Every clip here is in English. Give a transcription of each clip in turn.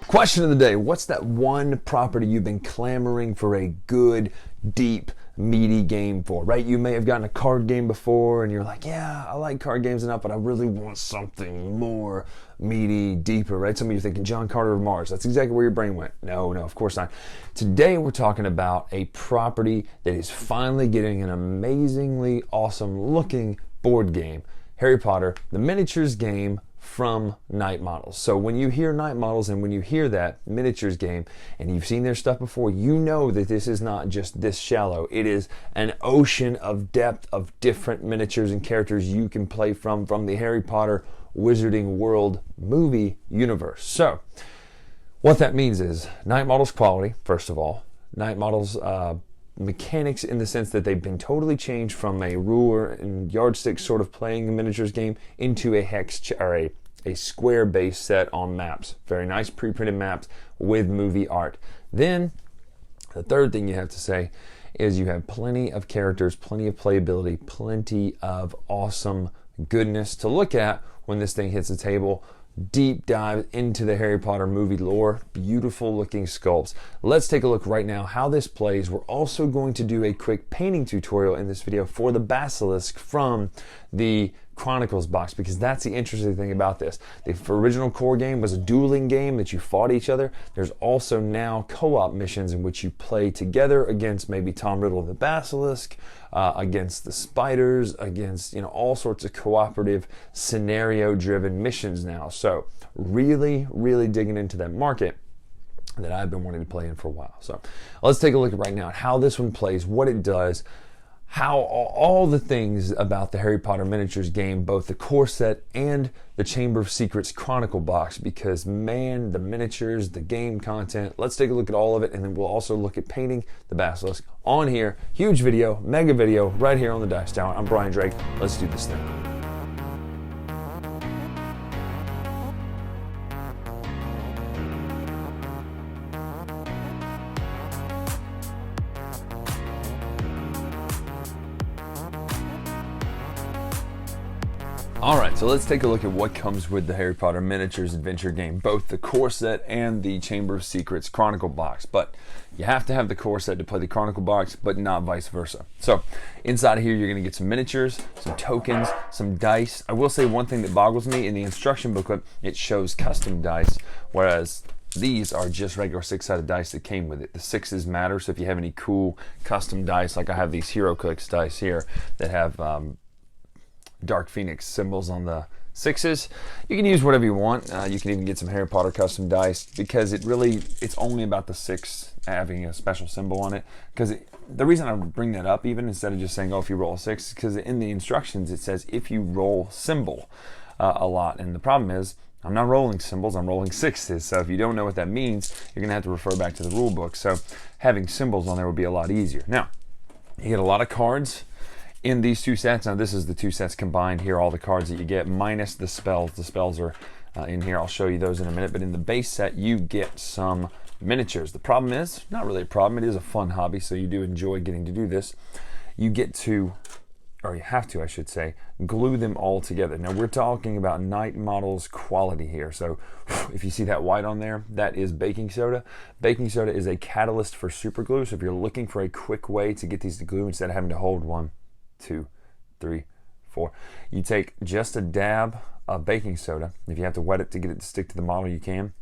Question of the day, what's that one property you've been clamoring for a good, deep, meaty game for, right? You may have gotten a card game before and you're like, yeah, I like card games enough, but I really want something more meaty, deeper, right? Some of you are thinking John Carter of Mars. That's exactly where your brain went. No, of course not. Today we're talking about a property that is finally getting an amazingly awesome looking board game. Harry Potter, the miniatures game from Night Models. So when you hear Night Models and when you hear that miniatures game and you've seen their stuff before, you know that this is not just this shallow. It is an ocean of depth of different miniatures and characters you can play from the Harry Potter Wizarding World movie universe. So what that means is Night Models quality, first of all. Night Models mechanics in the sense that they've been totally changed from a ruler and yardstick sort of playing a miniatures game into a hex or a square based set on maps. Very nice pre-printed maps with movie art. Then the third thing you have to say is you have plenty of characters, plenty of playability, plenty of awesome goodness to look at when this thing hits the table. Deep dive into the Harry Potter movie lore, beautiful looking sculpts. Let's take a look right now how this plays. We're also going to do a quick painting tutorial in this video for the basilisk from the Chronicles box, because that's the interesting thing about this. The original core game was a dueling game that you fought each other. There's also now co-op missions in which you play together against maybe Tom Riddle and the basilisk, against the spiders, against all sorts of cooperative scenario-driven missions now. So really digging into that market that I've been wanting to play in for a while. So let's take a look at right now at how this one plays, what it does, how all the things about the Harry Potter miniatures game, both the core set and the Chamber of Secrets Chronicle box, because man, the miniatures, the game content, let's take a look at all of it, and then we'll also look at painting the basilisk on here. Huge video, mega video, right here on the Dice Tower. I'm Brian Drake. Let's do this thing. Alright, so let's take a look at what comes with the Harry Potter Miniatures Adventure game, both the core set and the Chamber of Secrets Chronicle box. But you have to have the core set to play the Chronicle box, but not vice versa. So inside of here you're going to get some miniatures, some tokens, some dice. I will say one thing that boggles me, in the instruction booklet it shows custom dice, whereas these are just regular 6-sided dice that came with it. The 6s matter, so if you have any cool custom dice, like I have these HeroClix dice here that have Dark Phoenix symbols on the 6s. You can use whatever you want. You can even get some Harry Potter custom dice, because it's only about the 6 having a special symbol on it. Because the reason I bring that up, even instead of just saying, oh, if you roll a 6, because in the instructions it says if you roll symbol a lot. And the problem is, I'm not rolling symbols, I'm rolling 6s. So if you don't know what that means, you're going to have to refer back to the rule book. So having symbols on there would be a lot easier. Now, you get a lot of cards in these two sets. Now this is the two sets combined here, all the cards that you get minus the spells. The spells are in here. I'll show you those in a minute. But in the base set you get some miniatures. The problem is, not really a problem, it is a fun hobby, so you do enjoy getting to do this. You get to, or you have to I should say, glue them all together. Now we're talking about Night Models quality here. So if you see that white on there, that is baking soda. Baking soda is a catalyst for super glue. So if you're looking for a quick way to get these to glue instead of having to hold 1, 2, 3, 4. You take just a dab of baking soda. If you have to wet it to get it to stick to the model, you can.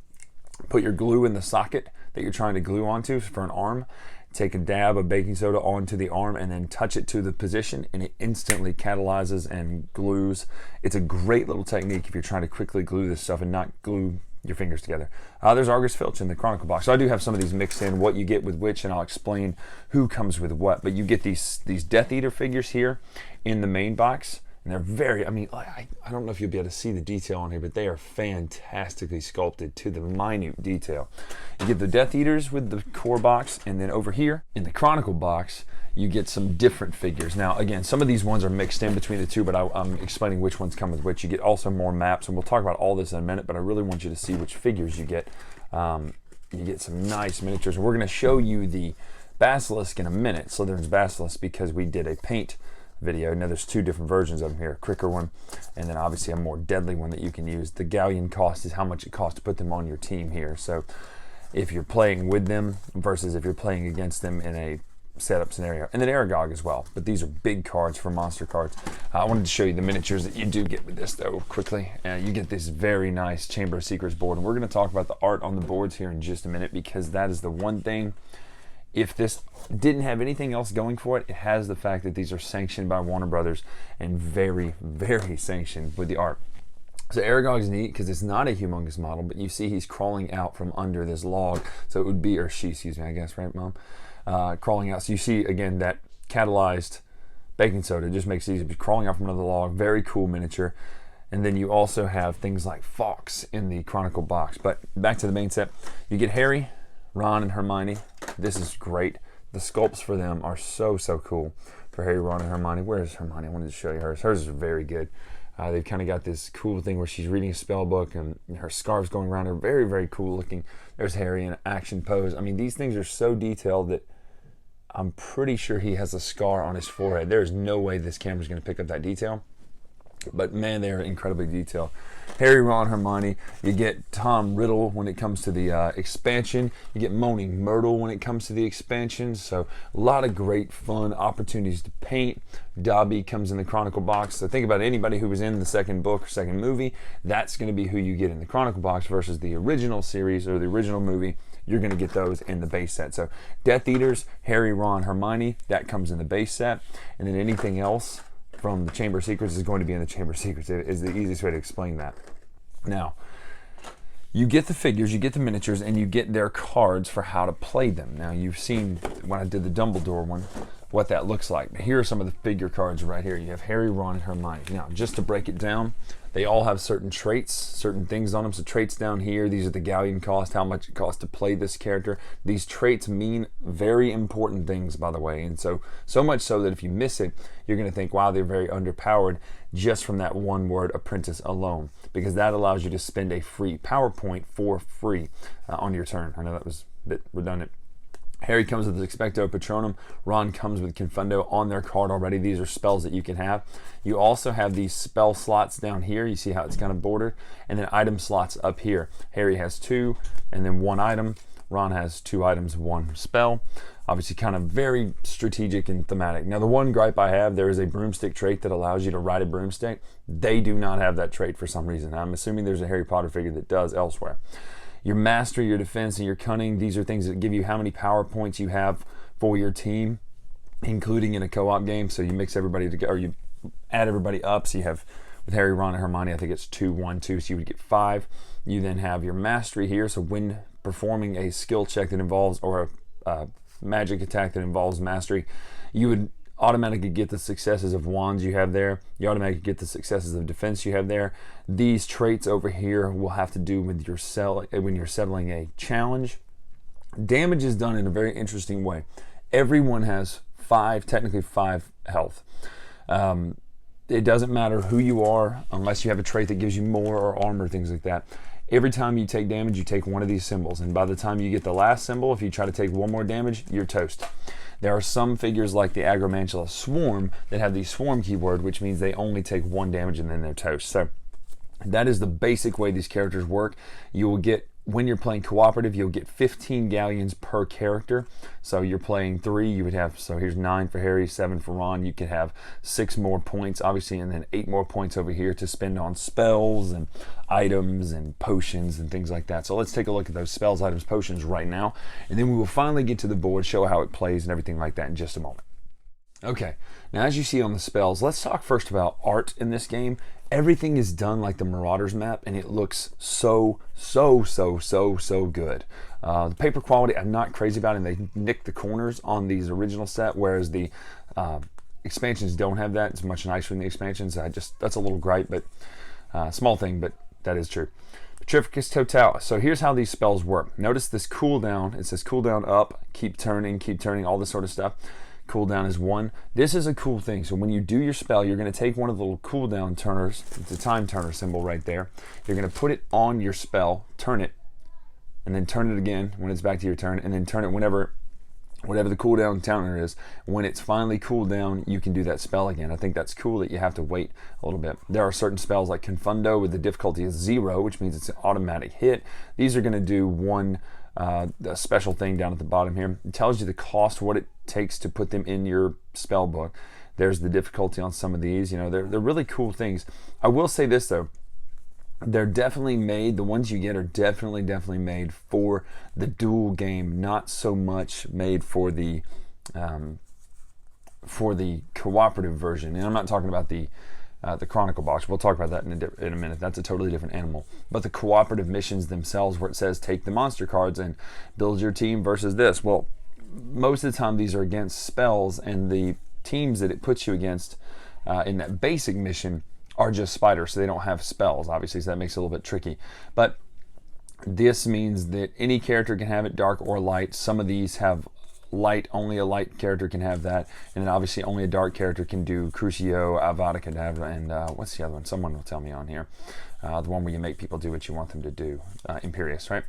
Put your glue in the socket that you're trying to glue onto for an arm. Take a dab of baking soda onto the arm and then touch it to the position, and it instantly catalyzes and glues. It's a great little technique if you're trying to quickly glue this stuff and not glue your fingers together. There's Argus Filch in the Chronicle box. So I do have some of these mixed in, what you get with which, and I'll explain who comes with what. But you get these Death Eater figures here in the main box, and they're very, I don't know if you'll be able to see the detail on here, but they are fantastically sculpted to the minute detail. You get the Death Eaters with the core box, and then over here in the Chronicle box you get some different figures. Now again, some of these ones are mixed in between the two, but I'm explaining which ones come with which. You get also more maps, and we'll talk about all this in a minute, but I really want you to see which figures you get. You get some nice miniatures. We're going to show you the Basilisk in a minute, Slytherin's Basilisk, because we did a paint video. Now there's two different versions of them here, a quicker one, and then obviously a more deadly one that you can use. The galleon cost is how much it costs to put them on your team here. So if you're playing with them versus if you're playing against them in a setup scenario, and then Aragog as well. But these are big cards for monster cards. I wanted to show you the miniatures that you do get with this though quickly. You get this very nice Chamber of Secrets board, and we're going to talk about the art on the boards here in just a minute, because that is the one thing. If this didn't have anything else going for it, it has the fact that these are sanctioned by Warner Brothers and very, very sanctioned with the art. So Aragog is neat because it's not a humongous model, but you see he's crawling out from under this log. So it would be, or she, excuse me, I guess, right, Mom? Crawling out. So you see, again, that catalyzed baking soda just makes it easy. But crawling out from another log, very cool miniature. And then you also have things like Fox in the Chronicle box. But back to the main set, you get Harry, Ron, and Hermione. This is great. The sculpts for them are so, so cool for Harry, Ron, and Hermione. Where's Hermione? I wanted to show you hers. Hers is very good. They've kind of got this cool thing where she's reading a spell book and her scarf's going around her. Very, very cool looking. There's Harry in an action pose. I mean, these things are so detailed that I'm pretty sure he has a scar on his forehead. There's no way this camera's going to pick up that detail. But man, they're incredibly detailed. Harry, Ron, Hermione. You get Tom Riddle when it comes to the expansion. You get Moaning Myrtle when it comes to the expansion. So a lot of great fun opportunities to paint. Dobby comes in the Chronicle box. So think about anybody who was in the second book or second movie. That's going to be who you get in the Chronicle box versus the original series or the original movie. You're going to get those in the base set. So Death Eaters, Harry, Ron, Hermione, that comes in the base set. And then anything else from the Chamber of Secrets is going to be in the Chamber of Secrets. It is the easiest way to explain that. Now, you get the figures, you get the miniatures, and you get their cards for how to play them. Now, you've seen when I did the Dumbledore one, what that looks like. Here are some of the figure cards right here. You have Harry, Ron, and Hermione. Now, just to break it down, they all have certain traits, certain things on them. So traits down here, these are the galleon cost, how much it costs to play this character. These traits mean very important things, by the way. And so much so that if you miss it, you're going to think, wow, they're very underpowered just from that one word, apprentice, alone. Because that allows you to spend a free PowerPoint for free on your turn. I know that was a bit redundant. Harry comes with Expecto Patronum. Ron comes with Confundo on their card already. These are spells that you can have. You also have these spell slots down here. You see how it's kind of bordered. And then item slots up here. Harry has 2 and then 1 item. Ron has 2 items, 1 spell. Obviously kind of very strategic and thematic. Now the one gripe I have, there is a broomstick trait that allows you to ride a broomstick. They do not have that trait for some reason. I'm assuming there's a Harry Potter figure that does elsewhere. Your mastery, your defense, and your cunning, these are things that give you how many power points you have for your team, including in a co-op game. So you mix everybody together, or you add everybody up. So you have, with Harry, Ron, and Hermione, I think it's 2, 1, 2, so you would get 5. You then have your mastery here. So when performing a skill check that involves, or a magic attack that involves mastery, you would automatically get the successes of wands you have there. You automatically get the successes of defense you have there. These traits over here will have to do with your when you're settling a challenge. Damage is done in a very interesting way. Everyone has 5, technically 5 health. It doesn't matter who you are unless you have a trait that gives you more or armor, things like that. Every time you take damage, you take one of these symbols, and by the time you get the last symbol, if you try to take one more damage, you're toast. There are some figures like the Agromantula Swarm that have the Swarm keyword, which means they only take 1 damage and then they're toast. So that is the basic way these characters work. You will get, when you're playing cooperative, you'll get 15 galleons per character. So you're playing 3, you would have, so here's 9 for Harry, 7 for Ron. You could have 6 more points, obviously, and then 8 more points over here to spend on spells and items and potions and things like that. So let's take a look at those spells, items, potions right now. And then we will finally get to the board, show how it plays and everything like that in just a moment. Okay, now as you see on the spells, let's talk first about art in this game. Everything is done like the Marauders map, and it looks so good. The paper quality, I'm not crazy about, and they nicked the corners on these original set, whereas the expansions don't have that. It's much nicer in the expansions. That's a little gripe, but small thing, but that is true. Petrificus Totalis. So here's how these spells work. Notice this cooldown. It says cooldown up, keep turning, all this sort of stuff. Cooldown is 1. This is a cool thing. So when you do your spell, you're going to take one of the little cooldown turners, the time turner symbol right there. You're going to put it on your spell, turn it, and then turn it again when it's back to your turn, and then turn it whenever whatever the cooldown counter is, when it's finally cooled down, you can do that spell again. I think that's cool that you have to wait a little bit. There are certain spells like Confundo with the difficulty is 0, which means it's an automatic hit. These are going to do one a special thing down at the bottom here. It tells you the cost, what it takes to put them in your spell book. There's the difficulty on some of these. You know, they're really cool things. I will say this though. They're definitely made, the ones you get are definitely made for the dual game, not so much made for the cooperative version. And I'm not talking about the Chronicle box. We'll talk about that in a minute. That's a totally different animal. But the cooperative missions themselves, where it says take the monster cards and build your team versus this. Well, most of the time these are against spells, and the teams that it puts you against in that basic mission are just spiders, so they don't have spells, obviously, so that makes it a little bit tricky. But this means that any character can have it, dark or light. Some of these have light, only a light character can have that, and then obviously only a dark character can do Crucio, Avada Kedavra, and what's the other one? Someone will tell me on here. The one where you make people do what you want them to do. Imperious, right?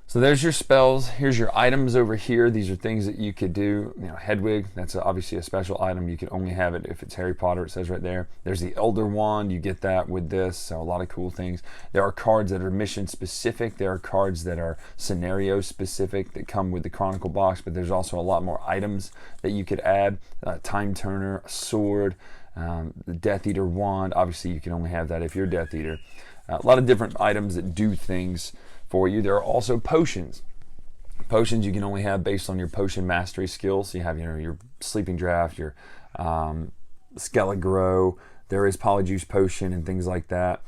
So there's your spells. Here's your items over here. These are things that you could do. You know, Hedwig, that's obviously a special item. You can only have it if it's Harry Potter, it says right there. There's the Elder Wand. You get that with this. So a lot of cool things. There are cards that are mission specific. There are cards that are scenario specific that come with the Chronicle box, but there's also a lot more items that you could add. Time Turner, a sword, the Death Eater wand. Obviously, you can only have that if you're Death Eater. A lot of different items that do things for you. There are also potions. Potions you can only have based on your potion mastery skills. So you have, you know, your Sleeping Draft, your Skelligro. There is Polyjuice Potion and things like that.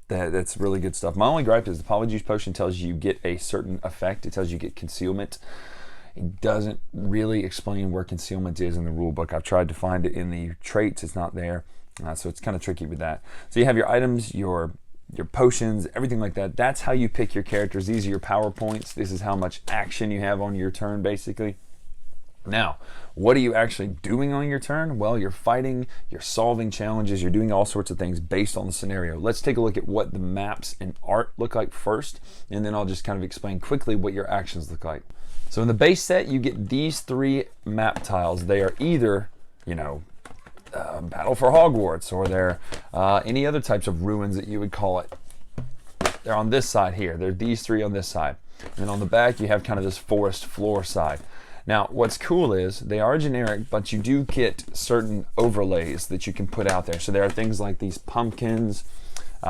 That's really good stuff. My only gripe is the Polyjuice Potion tells you get a certain effect. It tells you get concealment. It doesn't really explain where concealment is in the rule book. I've tried to find it in the traits. It's not there. So it's kind of tricky with that. So you have your items, your potions, everything like that. That's how you pick your characters. These are your power points. This is how much action you have on your turn, basically. Now, what are you actually doing on your turn? Well, you're fighting, you're solving challenges, you're doing all sorts of things based on the scenario. Let's take a look at what the maps and art look like first, and then I'll just kind of explain quickly what your actions look like. So in the base set, you get these 3 map tiles. They are either, you know, Battle for Hogwarts, or they're any other types of ruins that you would call it. They're on this side here. They're these 3 on this side. And on the back, you have kind of this forest floor side. Now, what's cool is they are generic, but you do get certain overlays that you can put out there. So there are things like these pumpkins.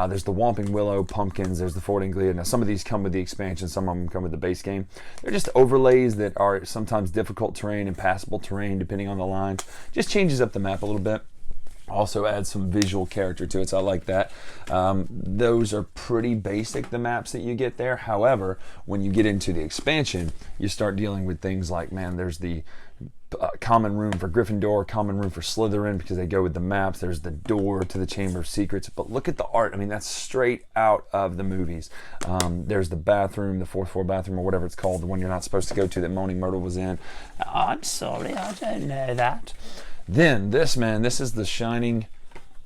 There's the Whomping Willow pumpkins. There's the Fort Anglia. Now, some of these come with the expansion. Some of them come with the base game. They're just overlays that are sometimes difficult terrain, impassable terrain, depending on the lines. Just changes up the map a little bit. Also adds some visual character to it, so I like that. Those are pretty basic, the maps that you get there. However, when you get into the expansion, you start dealing with things like, man, there's the common room for Gryffindor, common room for Slytherin, because they go with the maps. There's the door to the Chamber of Secrets. But look at the art. I mean, that's straight out of the movies. There's the bathroom, the 4th floor bathroom, or whatever it's called, the one you're not supposed to go to that Moaning Myrtle was in. I'm sorry, I don't know that. Then this, man, this is the shining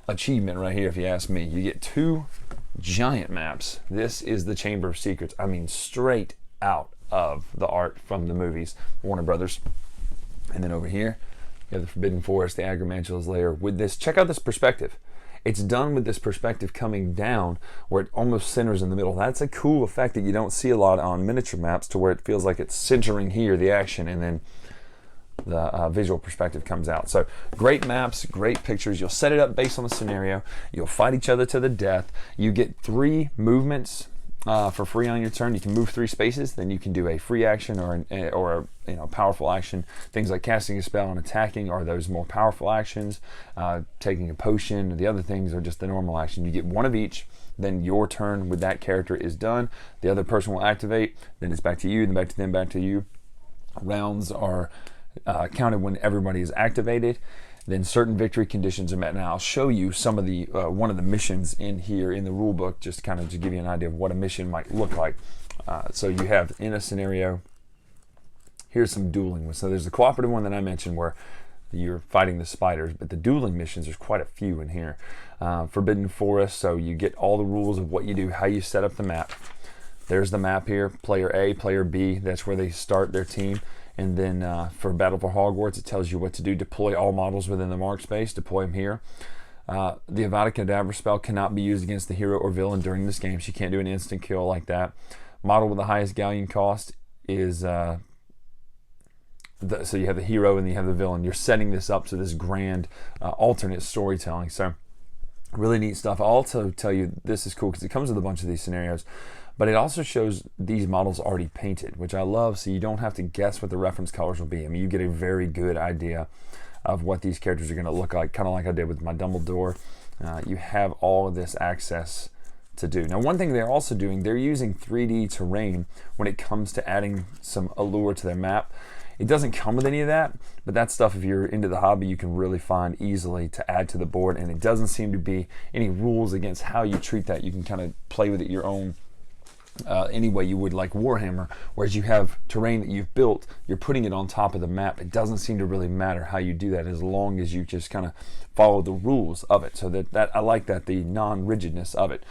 achievement right here, if you ask me. You get 2 giant maps. This is the Chamber of Secrets. I mean, straight out of the art from the movies, Warner Brothers. And then over here, you have the Forbidden Forest, the Agrimantula's Lair. With this, check out this perspective. It's done with this perspective coming down where it almost centers in the middle. That's a cool effect that you don't see a lot on miniature maps, to where it feels like it's centering here, the action, and then the visual perspective comes out. So great maps, great pictures. You'll set it up based on the scenario. You'll fight each other to the death. You get 3 movements for free on your turn. You can move 3 spaces. Then you can do a free action or a powerful action. Things like casting a spell and attacking are those more powerful actions. Taking a potion. The other things are just the normal action. You get 1 of each. Then your turn with that character is done. The other person will activate. Then it's back to you. Then back to them. Back to you. Rounds are counted when everybody is activated. Then certain victory conditions are met. Now I'll show you some of the one of the missions in here in the rule book, just kind of to give you an idea of what a mission might look like. So you have, in a scenario, here's some dueling ones. So there's the cooperative one that I mentioned where you're fighting the spiders, but the dueling missions, there's quite a few in here. Forbidden Forest, so you get all the rules of what you do, how you set up the map. there's the map here, player A, player B, that's where they start their team. And then for Battle for Hogwarts, it tells you what to do. Deploy all models within the mark space, deploy them here. The Avada Kedavra spell cannot be used against the hero or villain during this game, so you can't do an instant kill like that. Model with the highest galleon cost is, so you have the hero and you have the villain. You're setting this up to this grand alternate storytelling. So really neat stuff. I'll also tell you this is cool because it comes with a bunch of these scenarios, but it also shows these models already painted, which I love, so you don't have to guess what the reference colors will be. I mean, you get a very good idea of what these characters are going to look like, kind of like I did with my Dumbledore. You have all of this access to do. Now, one thing they're also doing, they're using 3D terrain when it comes to adding some allure to their map. It doesn't come with any of that, but that stuff, if you're into the hobby, you can really find easily to add to the board, and it doesn't seem to be any rules against how you treat that. You can kind of play with it your own any way you would, like Warhammer, whereas you have terrain that you've built, you're putting it on top of the map. It doesn't seem to really matter how you do that as long as you just kind of follow the rules of it. So that I like that, the non-rigidness of it.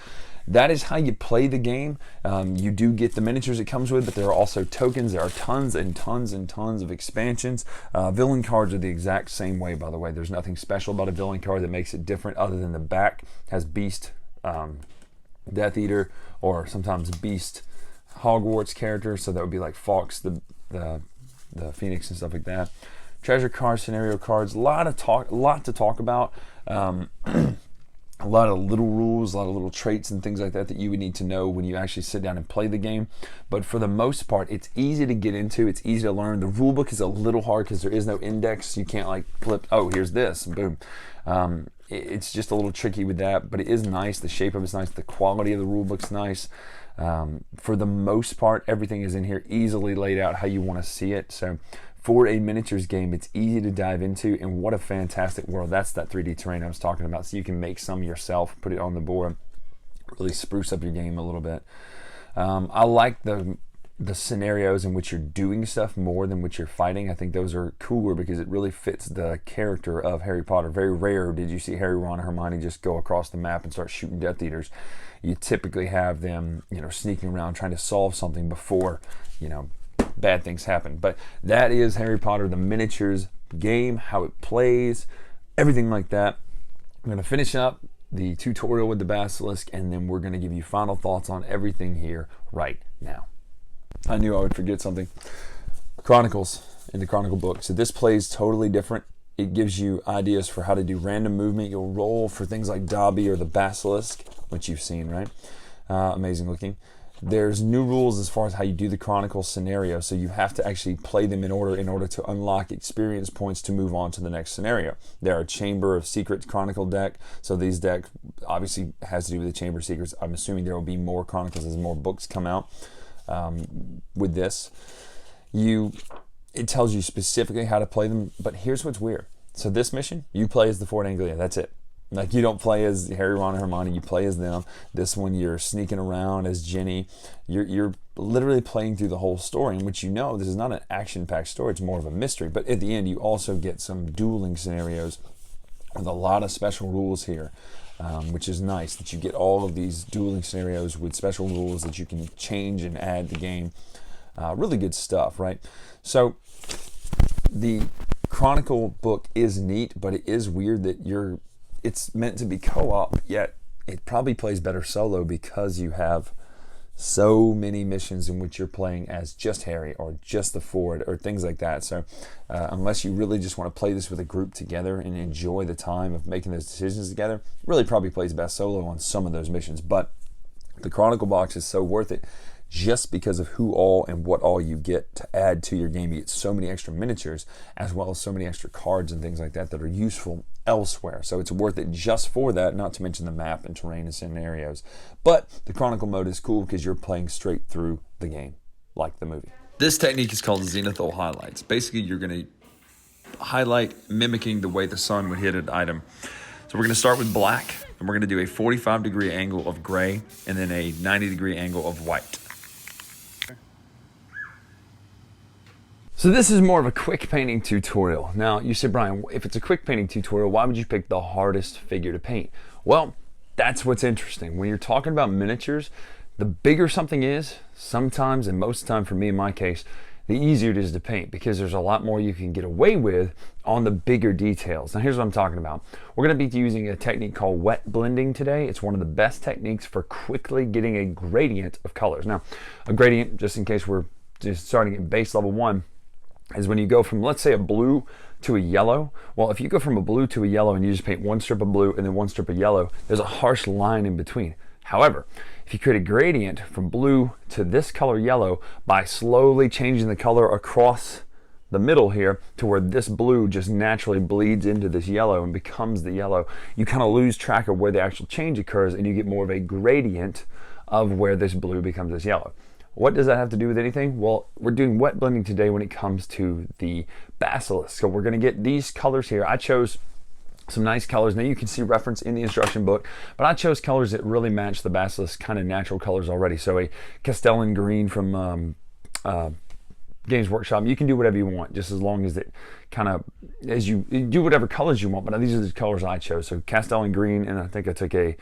That is how you play the game. You do get the miniatures it comes with, but there are also tokens. There are tons and tons and tons of expansions. Villain cards are the exact same way, by the way. There's nothing special about a villain card that makes it different other than the back has Beast, Death Eater, or sometimes Beast Hogwarts character. So that would be like Fox, the Phoenix and stuff like that. Treasure cards, scenario cards, a lot to talk about. A lot of little rules, a lot of little traits and things like that you would need to know when you actually sit down and play the game. But for the most part, it's easy to get into. It's easy to learn. The rule book is a little hard because there is no index. You can't like flip, oh, here's this, and boom. It's just a little tricky with that, but it is nice. The shape of it's nice. The quality of the rule book's nice. For the most part, everything is in here easily laid out how you want to see it. So for a miniatures game, it's easy to dive into, and what a fantastic world. That's that 3D terrain I was talking about. So you can make some yourself, put it on the board, really spruce up your game a little bit. I like the scenarios in which you're doing stuff more than which you're fighting. I think those are cooler because it really fits the character of Harry Potter. Very rare did you see Harry, Ron, and Hermione just go across the map and start shooting Death Eaters. You typically have them, sneaking around trying to solve something before, bad things happen. But that is Harry Potter, the miniatures game, how it plays, everything like that. I'm going to finish up the tutorial with the Basilisk, and then we're going to give you final thoughts on everything here right now. I knew I would forget something. Chronicles in the Chronicle book. So this plays totally different. It gives you ideas for how to do random movement. You'll roll for things like Dobby or the Basilisk, which you've seen, right? Amazing looking. There's new rules as far as how you do the Chronicle scenario, so you have to actually play them in order to unlock experience points to move on to the next scenario. There are Chamber of Secrets Chronicle deck, so these deck obviously has to do with the Chamber of Secrets. I'm assuming there will be more Chronicles as more books come out with this. It tells you specifically how to play them, but here's what's weird. So this mission, you play as the Ford Anglia, that's it. Like, you don't play as Harry, Ron, and Hermione, you play as them. This one, you're sneaking around as Ginny. You're literally playing through the whole story, in which this is not an action-packed story, it's more of a mystery. But at the end, you also get some dueling scenarios with a lot of special rules here, which is nice, that you get all of these dueling scenarios with special rules that you can change and add to the game. Really good stuff, right? So the Chronicle book is neat, but it is weird that it's meant to be co-op, yet it probably plays better solo because you have so many missions in which you're playing as just Harry or just the Ford or things like that. So unless you really just want to play this with a group together and enjoy the time of making those decisions together, really probably plays best solo on some of those missions. But the Chronicle box is so worth it just because of who all and what all you get to add to your game. You get so many extra miniatures as well as so many extra cards and things like that that are useful elsewhere. So it's worth it just for that, not to mention the map and terrain and scenarios. But the Chronicle mode is cool because you're playing straight through the game, like the movie. This technique is called zenithal highlights. Basically, you're going to highlight mimicking the way the sun would hit an item. So we're going to start with black, and we're going to do a 45-degree angle of gray, and then a 90-degree angle of white. So this is more of a quick painting tutorial. Now, you said, Brian, if it's a quick painting tutorial, why would you pick the hardest figure to paint? Well, that's what's interesting. When you're talking about miniatures, The bigger something is, sometimes, and most of the time for me in my case, the easier it is to paint, because there's a lot more you can get away with on the bigger details. Now here's what I'm talking about. We're going to be using a technique called wet blending today. It's one of the best techniques for quickly getting a gradient of colors. Now, a gradient, just in case we're just starting at base level 1, is when you go from, let's say, a blue to a yellow. Well, if you go from a blue to a yellow and you just paint one strip of blue and then one strip of yellow, there's a harsh line in between. However, if you create a gradient from blue to this color yellow by slowly changing the color across the middle here to where this blue just naturally bleeds into this yellow and becomes the yellow, you kind of lose track of where the actual change occurs, and you get more of a gradient of where this blue becomes this yellow. What does that have to do with anything? Well, we're doing wet blending today when it comes to the basilisk. So we're going to get these colors here. I chose some nice colors. Now you can see reference in the instruction book, but I chose colors that really match the basilisk kind of natural colors already. So a Castellan green from Games Workshop. You can do whatever you want, just as long as it kind of, as you do whatever colors you want, but these are the colors I chose. So Castellan green, and I think I took a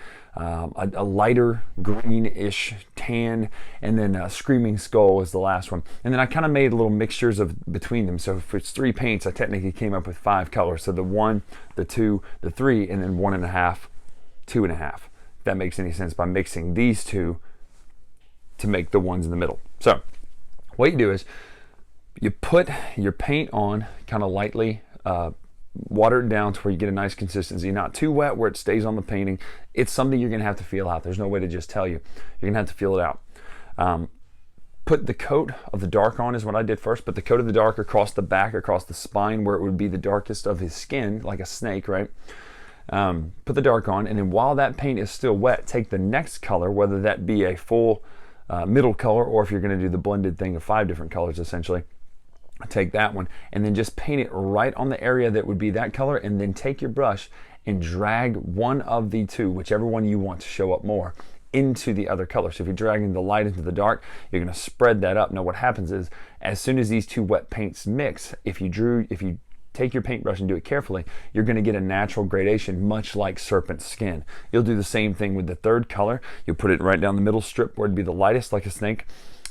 lighter greenish tan, and then Screaming Skull is the last one. And then I kind of made little mixtures of between them. So if it's 3 paints, I technically came up with 5 colors. So the 1, the 2, the 3, and then 1.5, 2.5. If that makes any sense, by mixing these two to make the ones in the middle. So what you do is you put your paint on kind of lightly, water it down to where you get a nice consistency, not too wet where it stays on the painting. It's something you're going to have to feel out. There's no way to just tell you. You're going to have to feel it out. Put the coat of the dark on is what I did first. Put the coat of the dark across the back, across the spine where it would be the darkest of his skin, like a snake, right? Put the dark on, and then while that paint is still wet, take the next color, whether that be a full middle color, or if you're going to do the blended thing of 5 different colors essentially, take that one and then just paint it right on the area that would be that color, and then take your brush and drag one of the 2, whichever one you want to show up more, into the other color. So if you're dragging the light into the dark, you're going to spread that up. Now what happens is, as soon as these 2 wet paints mix, if you take your paintbrush and do it carefully, you're going to get a natural gradation, much like serpent skin. You'll do the same thing with the 3rd color. You'll put it right down the middle strip where it'd be the lightest, like a snake,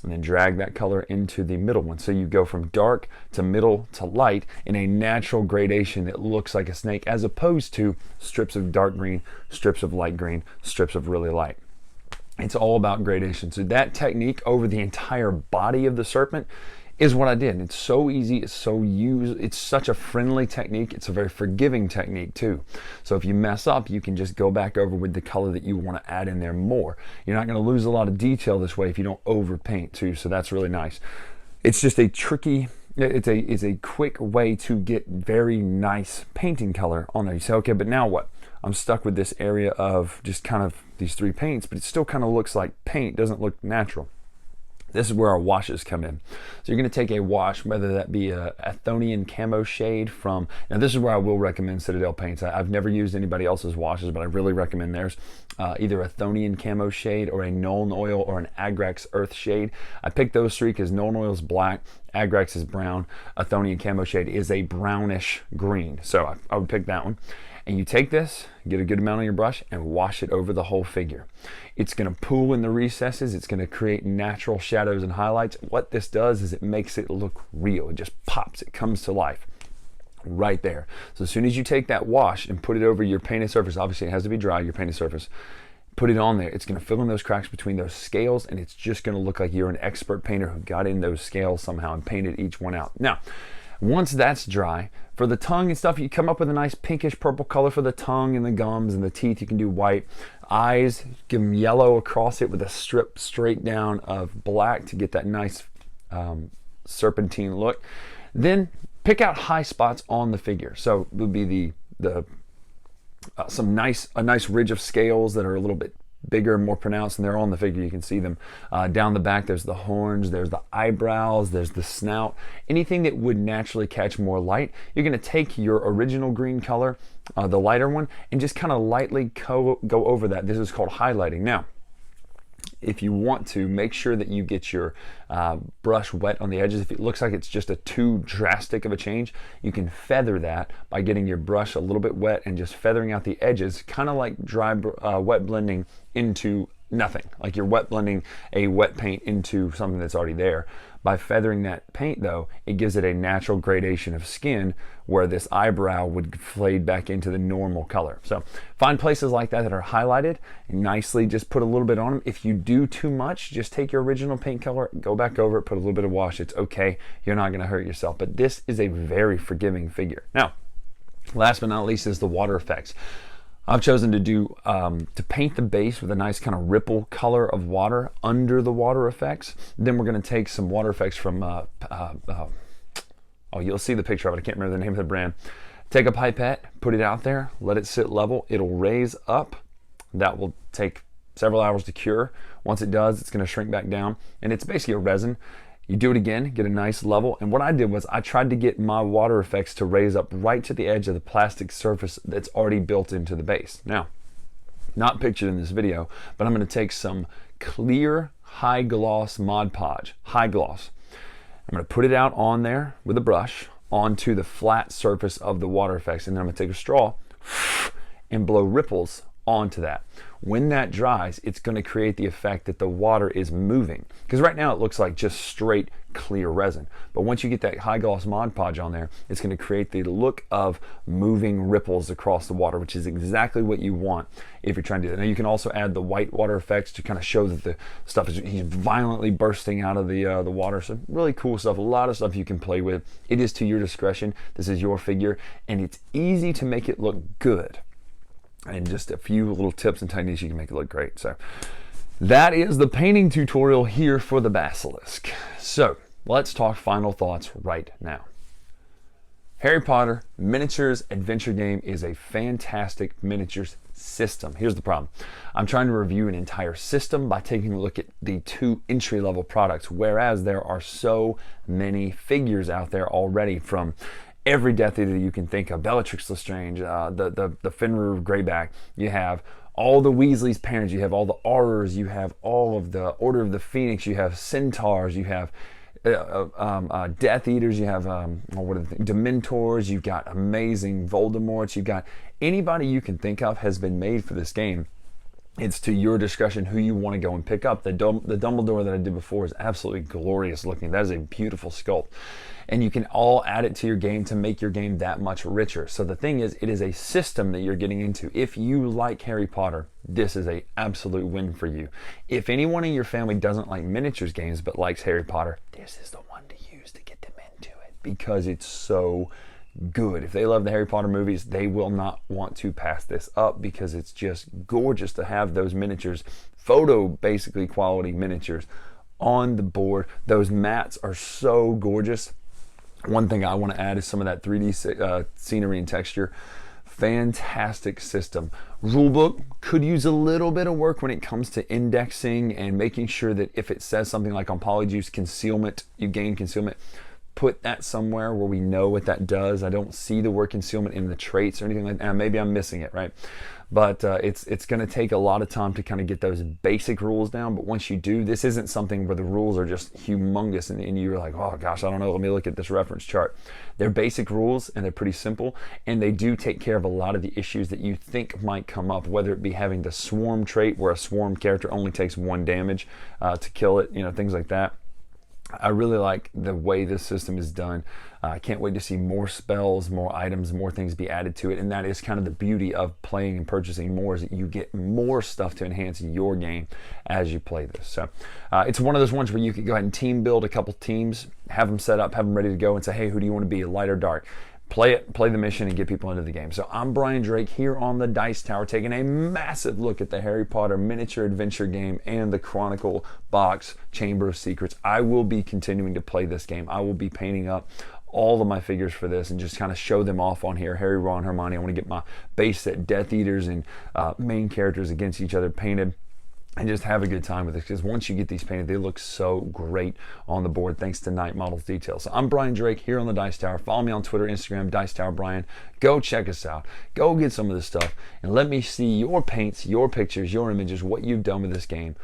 and then drag that color into the middle one. So you go from dark to middle to light in a natural gradation that looks like a snake, as opposed to strips of dark green, strips of light green, strips of really light. It's all about gradation. So that technique over the entire body of the serpent is what I did. It's so easy, it's such a friendly technique. It's a very forgiving technique too. So if you mess up, you can just go back over with the color that you want to add in there more. You're not going to lose a lot of detail this way if you don't overpaint too. So that's really nice. It's just a tricky, it's a quick way to get very nice painting color on there. You say, okay, but now what? I'm stuck with this area of just kind of these 3 paints, but it still kind of looks like paint, doesn't look natural. This is where our washes come in. So you're going to take a wash, whether that be a Athonian camo shade from, now this is where I will recommend Citadel paints. I've never used anybody else's washes, but I really recommend theirs. Either Athonian camo shade, or a Nuln Oil, or an Agrax earth shade. I picked those 3 because Nuln Oil is black, Agrax is brown, Athonian camo shade is a brownish green. So I would pick that one. And you take this, get a good amount on your brush, and wash it over the whole figure. It's going to pool in the recesses. It's going to create natural shadows and highlights. What this does is it makes it look real. It just pops. It comes to life right there. So as soon as you take that wash and put it over your painted surface, obviously it has to be dry, your painted surface, put it on there. It's going to fill in those cracks between those scales, and it's just going to look like you're an expert painter who got in those scales somehow and painted each one out. Now, once that's dry, for the tongue and stuff, you come up with a nice pinkish purple color for the tongue and the gums and the teeth. You can do white. Eyes, give them yellow across it with a strip straight down of black to get that nice serpentine look. Then pick out high spots on the figure. So it would be a nice ridge of scales that are a little bit bigger and more pronounced, and they're on the figure. You can see them down the back. There's the horns, there's the eyebrows, there's the snout. Anything that would naturally catch more light, you're going to take your original green color, the lighter one, and just kind of lightly go over that. This is called highlighting. Now, if you want to, make sure that you get your brush wet on the edges. If it looks like it's just too drastic of a change, you can feather that by getting your brush a little bit wet and just feathering out the edges, kind of like wet blending into nothing. Like you're wet blending a wet paint into something that's already there. By feathering that paint though, it gives it a natural gradation of skin where this eyebrow would fade back into the normal color. So find places like that that are highlighted and nicely just put a little bit on them. If you do too much, just take your original paint color, go back over it, put a little bit of wash. It's okay. You're not gonna hurt yourself. But this is a very forgiving figure. Now, last but not least is the water effects. I've chosen to do to paint the base with a nice kind of ripple color of water under the water effects. Then we're going to take some water effects from oh, you'll see the picture of it. I can't remember the name of the brand. Take a pipette, put it out there, let it sit level. It'll raise up. That will take several hours to cure. Once it does, it's going to shrink back down, and it's basically a resin. You do it again, get a nice level, and what I did was I tried to get my water effects to raise up right to the edge of the plastic surface that's already built into the base. Now, not pictured in this video, but I'm going to take some clear high gloss Mod Podge, high gloss. I'm going to put it out on there with a brush onto the flat surface of the water effects, and then I'm going to take a straw and blow ripples onto that. When that dries, it's going to create the effect that the water is moving. Because right now it looks like just straight clear resin. But once you get that high gloss Mod Podge on there, it's going to create the look of moving ripples across the water, which is exactly what you want if you're trying to do that. Now you can also add the white water effects to kind of show that the stuff is he's violently bursting out of the water. So really cool stuff, a lot of stuff you can play with. It is to your discretion. This is your figure, and it's easy to make it look good. And just a few little tips and techniques, you can make it look great. So that is the painting tutorial here for the Basilisk. So let's talk final thoughts right now. Harry Potter Miniatures Adventure Game is a fantastic miniatures system. Here's the problem. I'm trying to review an entire system by taking a look at the 2 entry-level products, whereas there are so many figures out there already, from every Death Eater you can think of, Bellatrix Lestrange, the Fenrir Greyback. You have all the Weasley's parents, you have all the Aurors, you have all of the Order of the Phoenix, you have Centaurs, you have Death Eaters, you have Dementors, you've got amazing Voldemorts, you've got anybody you can think of has been made for this game. It's to your discretion who you want to go and pick up. The Dumbledore that I did before is absolutely glorious looking. That is a beautiful sculpt. And you can all add it to your game to make your game that much richer. So the thing is, it is a system that you're getting into. If you like Harry Potter, this is an absolute win for you. If anyone in your family doesn't like miniatures games but likes Harry Potter, this is the one to use to get them into it, because it's so good. If they love the Harry Potter movies, they will not want to pass this up, because it's just gorgeous to have those miniatures, photo basically quality miniatures on the board. Those mats are so gorgeous. One thing I want to add is some of that 3D scenery and texture. Fantastic system. Rulebook could use a little bit of work when it comes to indexing and making sure that if it says something like on Polyjuice concealment, you gain concealment, put that somewhere where we know what that does. I don't see the word concealment in the traits or anything like that. Maybe I'm missing it, right? But it's going to take a lot of time to kind of get those basic rules down. But once you do, this isn't something where the rules are just humongous and you're like, oh gosh, I don't know, let me look at this reference chart. They're basic rules and they're pretty simple, and they do take care of a lot of the issues that you think might come up, whether it be having the swarm trait where a swarm character only takes 1 damage to kill it, things like that. I really like the way this system is done. I can't wait to see more spells, more items, more things be added to it. And that is kind of the beauty of playing and purchasing more, is that you get more stuff to enhance your game as you play this. So it's one of those ones where you can go ahead and team build a couple teams, have them set up, have them ready to go, and say, hey, who do you want to be, light or dark? Play it, play the mission, and get people into the game. So I'm Bryan Drake here on the Dice Tower, taking a massive look at the Harry Potter miniature adventure game and the Chronicle box Chamber of Secrets. I will be continuing to play this game. I will be painting up all of my figures for this and just kind of show them off on here. Harry, Ron, Hermione. I want to get my base set Death Eaters and main characters against each other painted, and just have a good time with this, because once you get these painted, they look so great on the board thanks to Night Models Details. So I'm Bryan Drake here on the Dice Tower. Follow me on Twitter, Instagram, Dice Tower Bryan. Go check us out. Go get some of this stuff and let me see your paints, your pictures, your images, what you've done with this game.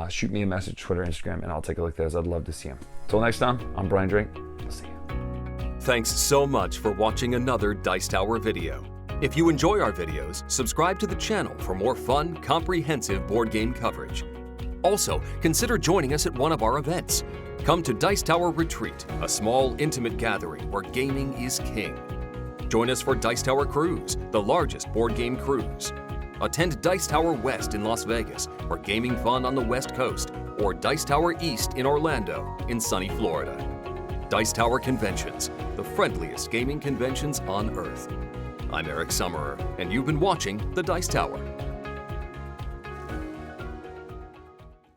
Shoot me a message, Twitter, Instagram, and I'll take a look at those. I'd love to see them. Until next time, I'm Bryan Drake. I'll see you. Thanks so much for watching another Dice Tower video. If you enjoy our videos, subscribe to the channel for more fun, comprehensive board game coverage. Also, consider joining us at one of our events. Come to Dice Tower Retreat, a small, intimate gathering where gaming is king. Join us for Dice Tower Cruise, the largest board game cruise. Attend Dice Tower West in Las Vegas, where gaming fun on the West Coast, or Dice Tower East in Orlando, in sunny Florida. Dice Tower Conventions, the friendliest gaming conventions on Earth. I'm Eric Summerer, and you've been watching The Dice Tower.